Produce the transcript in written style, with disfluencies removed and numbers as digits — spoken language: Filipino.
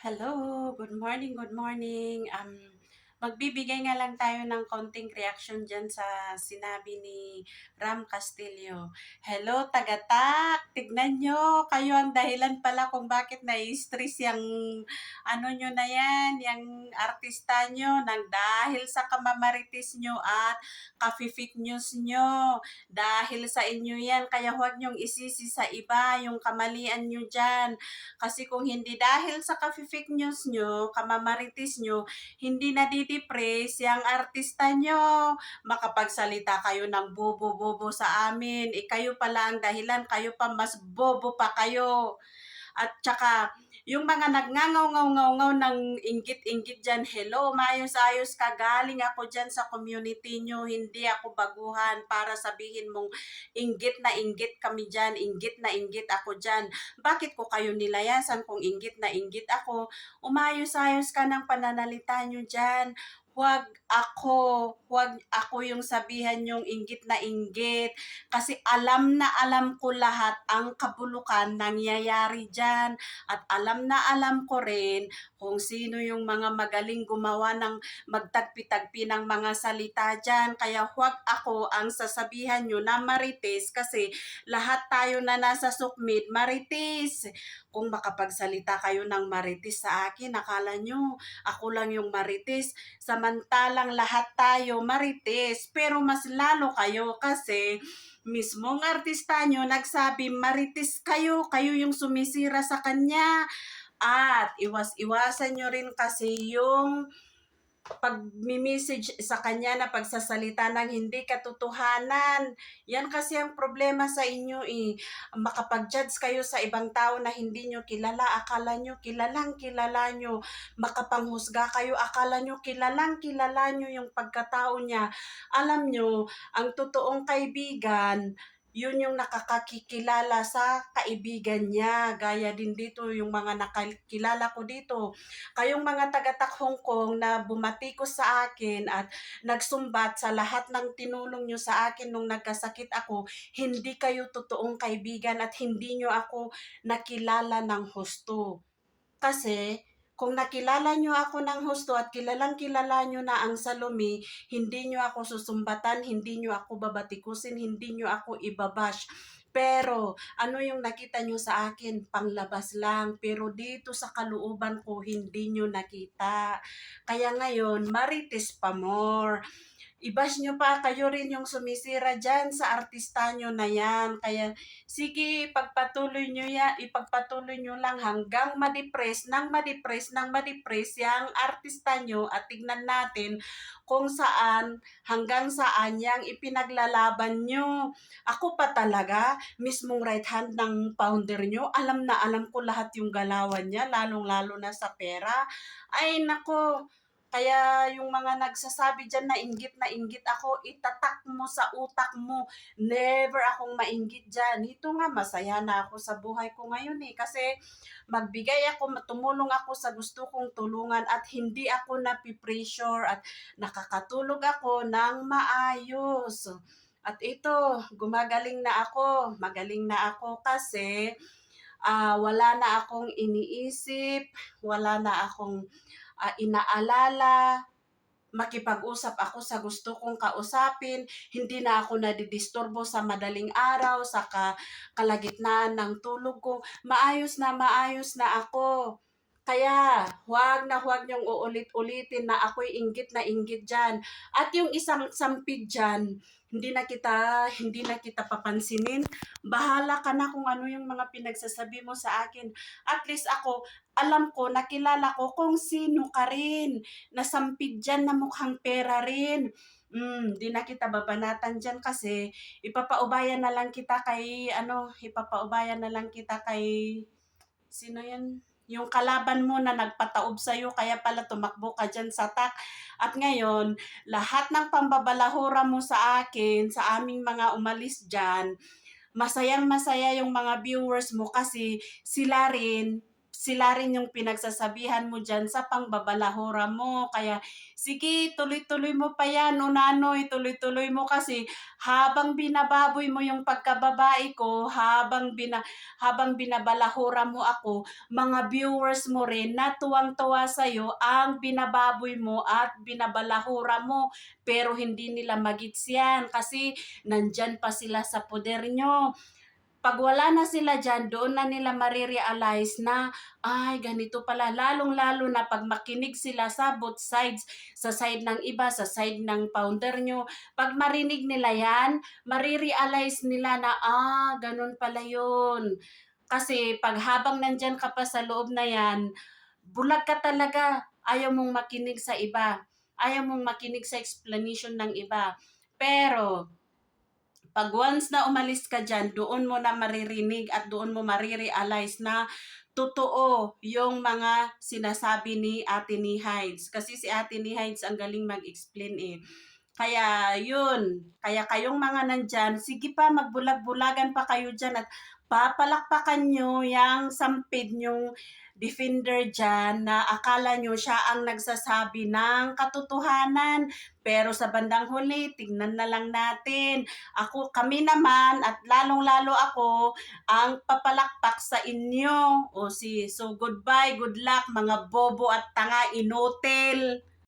Hello, good morning, good morning. Magbibigay nga lang tayo ng konting reaction dyan sa sinabi ni Ram Castillo. Hello, tagatak! Tignan nyo, kayo ang dahilan pala kung bakit nai-stress yung ano nyo na yan, yung artista nyo, nang dahil sa kamamaritis nyo at ka-fake news nyo. Dahil sa inyo yan, kaya huwag nyong isisi sa iba yung kamalian nyo dyan. Kasi kung hindi dahil sa ka-fake news nyo, kamamaritis nyo, hindi nadidepress yung artista nyo. Makapagsalita kayo ng bobo-bobo sa amin. Kayo pala ang dahilan, kayo pa mas bobo pa kayo. At tsaka, yung mga nagngangaw-ngaw-ngaw ng inggit-inggit dyan, hello, maayos-ayos ka, galing ako dyan sa community nyo, hindi ako baguhan para sabihin mong inggit na inggit kami dyan, inggit na inggit ako dyan. Bakit ko kayo nilayasan kung inggit na inggit ako? Umayos-ayos ka ng pananalita nyo dyan. Huwag ako yung sabihan yung inggit na inggit. Kasi alam na alam ko lahat ang kabulukan nangyayari dyan. At alam na alam ko rin kung sino yung mga magaling gumawa ng magtagpi-tagpi ng mga salita dyan. Kaya huwag ako ang sasabihan nyo na marites kasi lahat tayo na nasa sukmit, marites. Kung makapagsalita kayo ng marites sa akin, akala nyo ako lang yung marites. Samantalang lahat tayo marites, pero mas lalo kayo kasi mismong artista nyo nagsabi marites kayo, kayo yung sumisira sa kanya. At iwas-iwasan nyo rin kasi yung pag-message sa kanya na pagsasalita ng hindi katotohanan. Yan kasi ang problema sa inyo eh. Makapag-judge kayo sa ibang tao na hindi nyo kilala, akala nyo kilalang kilala nyo. Makapanghusga kayo, akala nyo kilalang kilala nyo yung pagkatao niya. Alam nyo, ang totoong kaibigan, yun yung nakakakilala sa kaibigan niya. Gaya din dito yung mga nakakilala ko dito. Kayong mga taga-Tak Hong Kong na bumatikos sa akin at nagsumbat sa lahat ng tinulong nyo sa akin nung nagkasakit ako, hindi kayo totoong kaibigan at hindi nyo ako nakilala ng husto. Kasi kung nakilala nyo ako ng husto at kilalang kilala nyo na ang Salome, hindi nyo ako susumbatan, hindi nyo ako babatikusin, hindi nyo ako ibabash. Pero ano yung nakita nyo sa akin? Panglabas lang. Pero dito sa kalooban ko, hindi nyo nakita. Kaya ngayon, marites pa more. I-bash nyo pa, kayo rin yung sumisira dyan sa artista nyo na yan. Kaya sige, ipagpatuloy nyo lang hanggang ma-depress, nang ma-depress yung artista nyo at tignan natin kung saan, hanggang saan yang ipinaglalaban nyo. Ako pa talaga, mismong right hand ng founder nyo, alam na alam ko lahat yung galawan niya, lalong-lalo na sa pera. Ay nako, kaya yung mga nagsasabi dyan na inggit ako, itatak mo sa utak mo. Never akong mainggit dyan. Ito nga, masaya na ako sa buhay ko ngayon eh. Kasi tumulong ako sa gusto kong tulungan at hindi ako napipressure at nakakatulog ako ng maayos. At ito, gumagaling na ako. Magaling na ako kasi wala na akong iniisip, wala na akong inaalala, makipag-usap ako sa gusto kong kausapin, hindi na ako nadidisturbo sa madaling araw, sa kalagitnaan ng tulog ko, maayos na ako. Kaya, huwag niyong uulit-ulitin na ako'y inggit na inggit dyan. At yung isang sampid dyan, hindi na kita papansinin. Bahala ka na kung ano yung mga pinagsasabi mo sa akin. At least ako, alam ko, nakilala ko kung sino ka rin. Nasampid dyan na mukhang pera rin. Di na kita babanatan dyan kasi ipapaubayan na lang kita kay, sino yan? Yung kalaban mo na nagpataob sa'yo, kaya pala tumakbo ka dyan sa Tak. At ngayon, lahat ng pambabalahura mo sa akin, sa aming mga umalis dyan, masayang-masaya yung mga viewers mo kasi sila rin yung pinagsasabihan mo diyan sa pangbabalahura mo. Kaya sige, tuloy-tuloy mo pa yan, Nanoy, tuloy-tuloy mo kasi habang binababoy mo yung pagkababae ko, habang binabalahura mo ako, mga viewers mo rin na tuwang-tuwa sa'yo ang binababoy mo at binabalahura mo. Pero hindi nila magits yan kasi nandyan pa sila sa poder nyo. Pag wala na sila diyan, doon na nila mare-realize na, ay ganito pala. Lalong-lalo na pag makinig sila sa both sides, sa side ng iba, sa side ng founder nyo. Pag marinig nila yan, mare-realize nila na, ganun pala yun. Kasi pag habang nandyan ka pa sa loob na yan, bulag ka talaga. Ayaw mong makinig sa iba. Ayaw mong makinig sa explanation ng iba. Pero, pag once na umalis ka dyan, doon mo na maririnig at doon mo marirealize na totoo yung mga sinasabi ni Ate ni Hides. Kasi si Ate ni Hides ang galing mag-explain eh. Kaya yun, kaya kayong mga nandyan, sige pa, magbulag-bulagan pa kayo dyan at papalakpakan nyo yung sampid nyong defender dyan na akala nyo siya ang nagsasabi ng katotohanan. Pero sa bandang huli, tingnan na lang natin. Kami naman at lalong-lalo ako ang papalakpak sa inyo. So goodbye, good luck mga bobo at tanga, inutil.